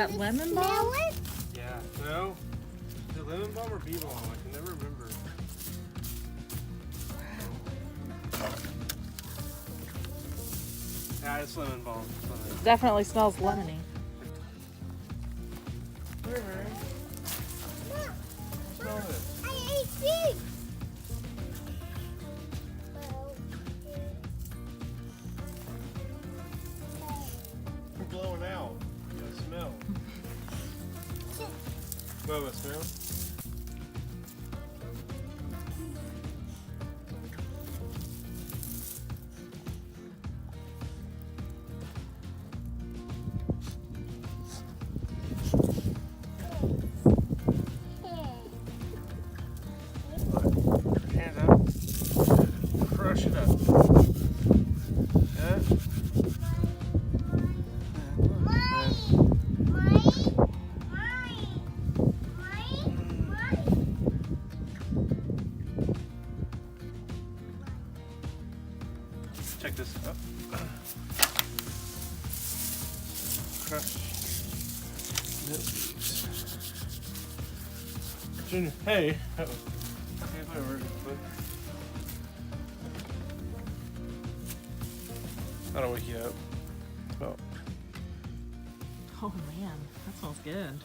that lemon balm? Yeah. No. Is it lemon balm or bee balm? I can never remember. Yeah, it's lemon balm. Definitely smells lemony. Where, Mary? Smell it. I ate fish. You're blowing out. You gotta smell. Bubba, smell? Hands up. Crush it up. Yeah. Check this out. Crush the leaves. Junior, hey. Okay, whatever. That'll wake you up. Oh. Oh man, that smells good.